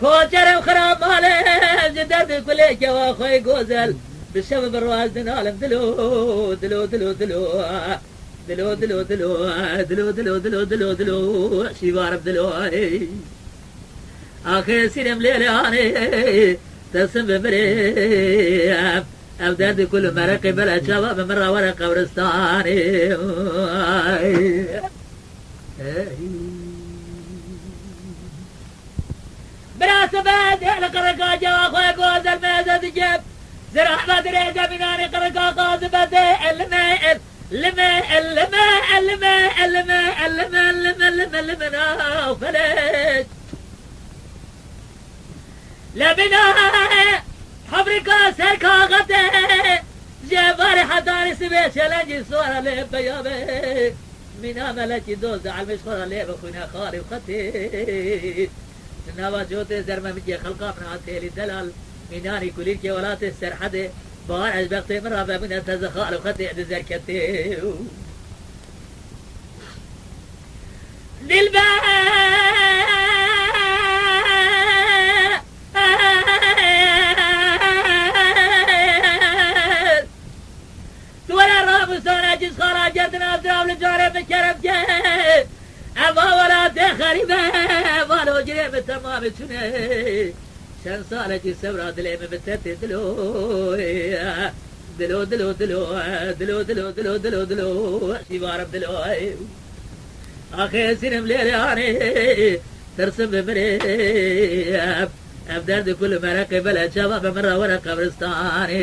كوجر وخراب ماله جدد كل جوا خوي جوزل بالشباب الرواز دنالم دلو دلو دلو دلو دلو دلو دلو دلو دلو دلو دلو دلو شيبارب دلو آخر سيرم ليلاني تسم بمري أبداد كل مرق بلا شباب مرة ورا قبرستاني براس بعد لقرقا جوا خوي جوز الميزة تجيب زرع ما تريد مناني قرقا قاذبة الماء الماء الماء الماء الماء الماء الماء الماء فليش لبنا حفريكا سركا غطي جبار حضاري سبيش لنجي صورة لبيابي من عملك دوز على المشخورة ليبا خوينا خاري وخطي نوا جوتي زرمة مجي خلقا من عسيلي دلال ميناني كليركي ولاتي السرحدي بار عجبقتي من رابع من التزخار وخطي عد زركتي للبا ولا راب سونا جس خراجتنا أسراب لجاري بكرم جي أما ولا تخريبه والو جري بالتمام تشني شن صالة السبرة دلي من بتتي دلو دلو دلو دلو دلو دلو دلو دلو دلو شيبارب دلو أخي سينم ليلاني ترسم بمري أبداد كل مرق بلا شباب مرة ورا قبرستاني